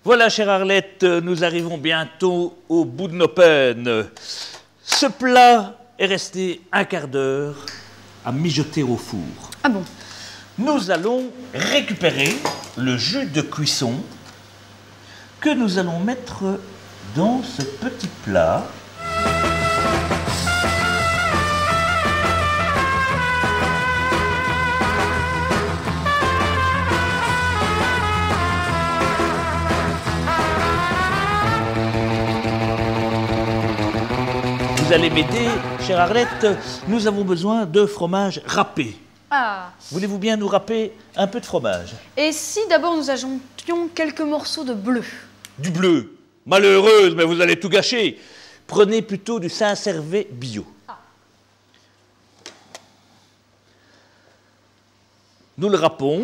Voilà, chère Arlette, nous arrivons bientôt au bout de nos peines. Ce plat est resté un quart d'heure à mijoter au four. Ah bon? Nous allons récupérer le jus de cuisson que nous allons mettre dans ce petit plat. Vous allez m'aider, chère Arlette, nous avons besoin de fromage râpé. Ah. Voulez-vous bien nous râper un peu de fromage? Et si d'abord nous ajoutions quelques morceaux de bleu? Du bleu? Malheureuse, mais vous allez tout gâcher. Prenez plutôt du Saint-Servais bio. Ah. Nous le râpons.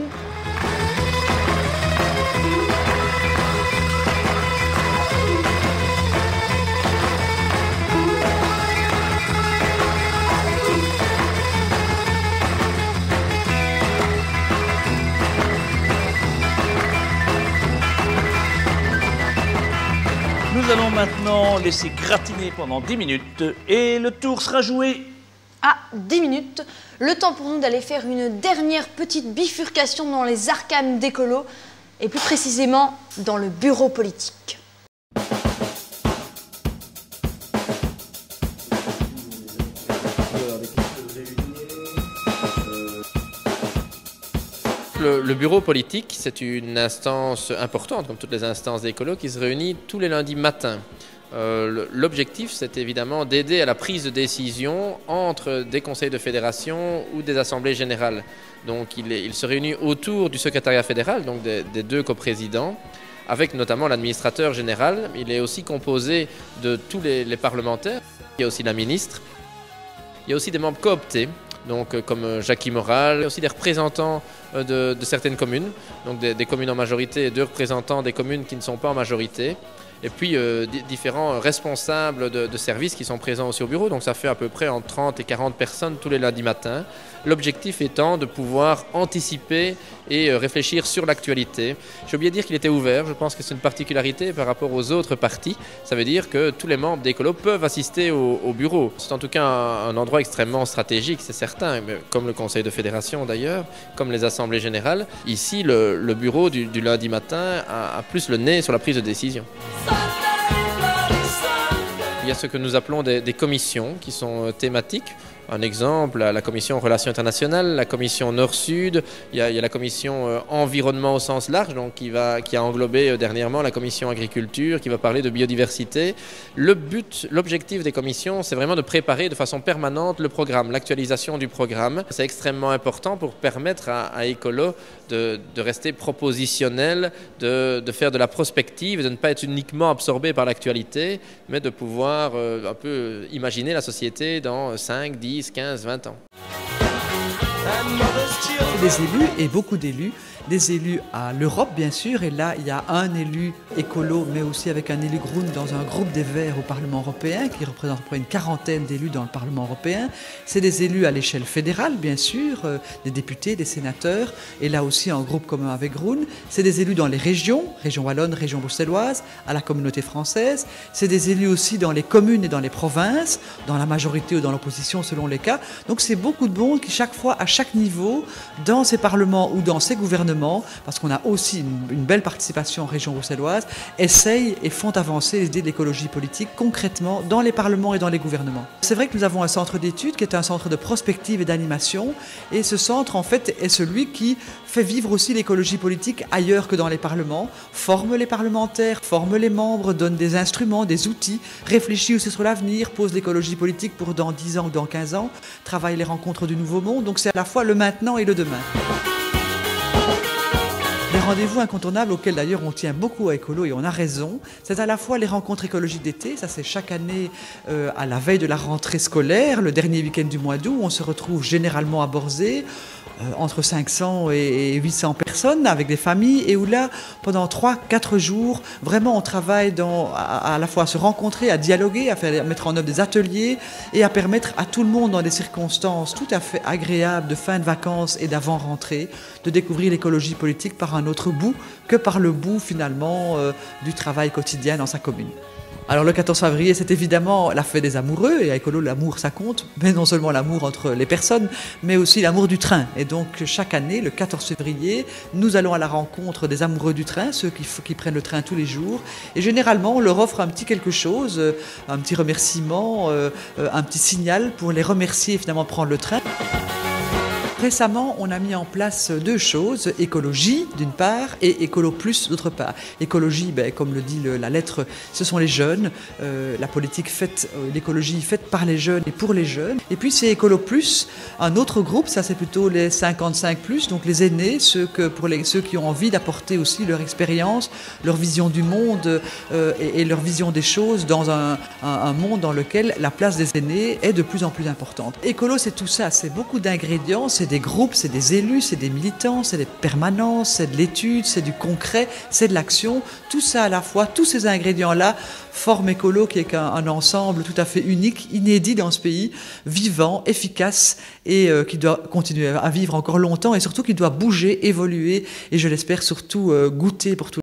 Nous allons maintenant laisser gratiner pendant 10 minutes et le tour sera joué. À 10 minutes, le temps pour nous d'aller faire une dernière petite bifurcation dans les arcanes d'écolo et plus précisément dans le bureau politique. Le bureau politique, c'est une instance importante, comme toutes les instances d'écolo, qui se réunit tous les lundis matins. L'objectif, c'est évidemment d'aider à la prise de décision entre des conseils de fédération ou des assemblées générales. Donc il se réunit autour du secrétariat fédéral, donc des deux coprésidents, avec notamment l'administrateur général. Il est aussi composé de tous les parlementaires. Il y a aussi la ministre. Il y a aussi des membres cooptés, donc comme Jackie Moral, il y a aussi des représentants de certaines communes, donc des communes en majorité et deux représentants des communes qui ne sont pas en majorité. Et puis différents responsables de services qui sont présents aussi au bureau, donc ça fait à peu près entre 30 et 40 personnes tous les lundis matins. L'objectif étant de pouvoir anticiper et réfléchir sur l'actualité. J'ai oublié de dire qu'il était ouvert, je pense que c'est une particularité par rapport aux autres partis. Ça veut dire que tous les membres d'Écolo peuvent assister au bureau. C'est en tout cas un endroit extrêmement stratégique, c'est certain, comme le conseil de fédération d'ailleurs, comme les assemblées générales. Ici, le bureau du lundi matin a plus le nez sur la prise de décision. Il y a ce que nous appelons des commissions qui sont thématiques. Un exemple, la commission Relations internationales, la commission Nord-Sud, il y a la commission Environnement au sens large, donc qui a englobé dernièrement la commission Agriculture, qui va parler de biodiversité. L'objectif des commissions, c'est vraiment de préparer de façon permanente le programme, l'actualisation du programme. C'est extrêmement important pour permettre à Écolo de rester propositionnel, de faire de la prospective, de ne pas être uniquement absorbé par l'actualité, mais de pouvoir un peu imaginer la société dans 5, 10, 15, 20 ans. Des élus et beaucoup d'élus, des élus à l'Europe bien sûr, et là il y a un élu écolo mais aussi avec un élu Groen dans un groupe des Verts au Parlement européen qui représente à peu près une quarantaine d'élus dans le Parlement européen. C'est des élus à l'échelle fédérale bien sûr, des députés, des sénateurs, et là aussi un groupe commun avec Groen. C'est des élus dans les régions, région wallonne, région bruxelloise, à la communauté française. C'est des élus aussi dans les communes et dans les provinces, dans la majorité ou dans l'opposition selon les cas. Donc c'est beaucoup de monde qui chaque fois, à chaque niveau, dans ces parlements ou dans ces gouvernements, parce qu'on a aussi une belle participation en région bruxelloise, essayent et font avancer l'idée de l'écologie politique concrètement dans les parlements et dans les gouvernements. C'est vrai que nous avons un centre d'études qui est un centre de prospective et d'animation, et ce centre en fait est celui qui fait vivre aussi l'écologie politique ailleurs que dans les parlements, forme les parlementaires, forme les membres, donne des instruments, des outils, réfléchit aussi sur l'avenir, pose l'écologie politique pour dans 10 ans ou dans 15 ans, travaille les rencontres du nouveau monde, donc c'est à la fois le maintenant et le demain. Les rendez-vous incontournables auxquels d'ailleurs on tient beaucoup à Écolo et on a raison, c'est à la fois les rencontres écologiques d'été, ça c'est chaque année à la veille de la rentrée scolaire, le dernier week-end du mois d'août, on se retrouve généralement à Borzé, entre 500 et 800 personnes avec des familles, et où là, pendant 3-4 jours, vraiment on travaille à la fois à se rencontrer, à dialoguer, à mettre en œuvre des ateliers et à permettre à tout le monde dans des circonstances tout à fait agréables de fin de vacances et d'avant-rentrée de découvrir l'écologie politique par un autre bout que par le bout finalement du travail quotidien dans sa commune. Alors le 14 février, c'est évidemment la fête des amoureux, et à Écolo, l'amour ça compte, mais non seulement l'amour entre les personnes, mais aussi l'amour du train. Et donc chaque année, le 14 février, nous allons à la rencontre des amoureux du train, ceux qui prennent le train tous les jours, et généralement on leur offre un petit quelque chose, un petit remerciement, un petit signal pour les remercier finalement de prendre le train. Récemment, on a mis en place deux choses, écologie d'une part et écolo plus d'autre part. Écologie, comme le dit la lettre, ce sont les jeunes, la politique faite, l'écologie faite par les jeunes et pour les jeunes. Et puis c'est écolo plus, un autre groupe, ça c'est plutôt les 55 plus, donc les aînés, ceux qui ont envie d'apporter aussi leur expérience, leur vision du monde et leur vision des choses dans un monde dans lequel la place des aînés est de plus en plus importante. Écolo, c'est tout ça, c'est beaucoup d'ingrédients, c'est des groupes, c'est des élus, c'est des militants, c'est des permanences, c'est de l'étude, c'est du concret, c'est de l'action. Tout ça à la fois, tous ces ingrédients-là forment Écolo, qui est un ensemble tout à fait unique, inédit dans ce pays, vivant, efficace et qui doit continuer à vivre encore longtemps et surtout qui doit bouger, évoluer et je l'espère surtout goûter pour tout.